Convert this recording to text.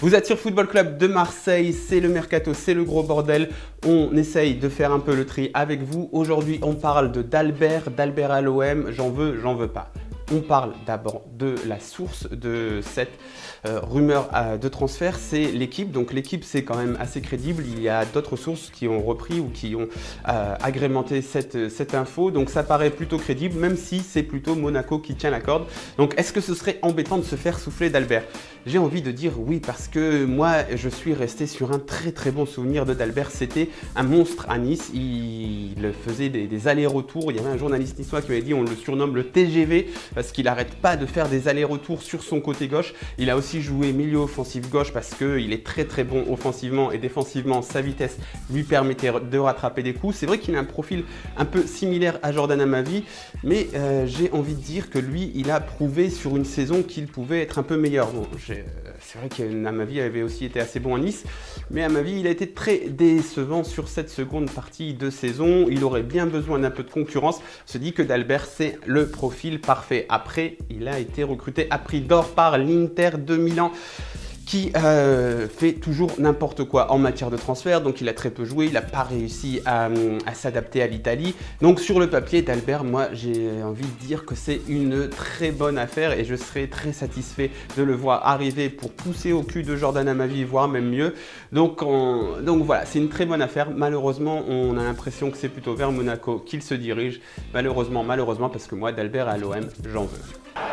Vous êtes sur Football Club de Marseille, c'est le mercato, c'est le gros bordel. On essaye de faire un peu le tri avec vous. Aujourd'hui, on parle d'Albert à l'OM, j'en veux pas. On parle d'abord de la source de cette rumeur de transfert, c'est l'équipe. Donc l'équipe, c'est quand même assez crédible. Il y a d'autres sources qui ont repris ou qui ont agrémenté cette info. Donc ça paraît plutôt crédible, même si c'est plutôt Monaco qui tient la corde. Donc est-ce que ce serait embêtant de se faire souffler d'Albert? J'ai envie de dire oui, parce que moi, je suis resté sur un très bon souvenir d'Albert. C'était un monstre à Nice. Il faisait des allers-retours. Il y avait un journaliste niçois qui avait dit on le surnomme le TGV parce qu'il n'arrête pas de faire des allers-retours sur son côté gauche. Il a aussi joué milieu offensif gauche parce qu'il est très bon offensivement et défensivement. Sa vitesse lui permettait de rattraper des coups. C'est vrai qu'il a un profil un peu similaire à Jordan Amavi, mais j'ai envie de dire que lui, il a prouvé sur une saison qu'il pouvait être un peu meilleur. Bon, c'est vrai qu'Amavi avait aussi été assez bon à Nice, mais Amavi, il a été très décevant sur cette seconde partie de saison. Il aurait bien besoin d'un peu de concurrence. On se dit que d'Albert, c'est le profil parfait. Après, il a été recruté à prix d'or par l'Inter de Milan, qui fait toujours n'importe quoi en matière de transfert. Donc il a très peu joué, il n'a pas réussi à s'adapter à l'Italie. Donc sur le papier d'Albert, moi j'ai envie de dire que c'est une très bonne affaire et je serais très satisfait de le voir arriver pour pousser au cul de Jordan Amavi, voire même mieux. Donc voilà, c'est une très bonne affaire. Malheureusement, on a l'impression que c'est plutôt vers Monaco qu'il se dirige. Malheureusement, parce que moi d'Albert à l'OM, j'en veux.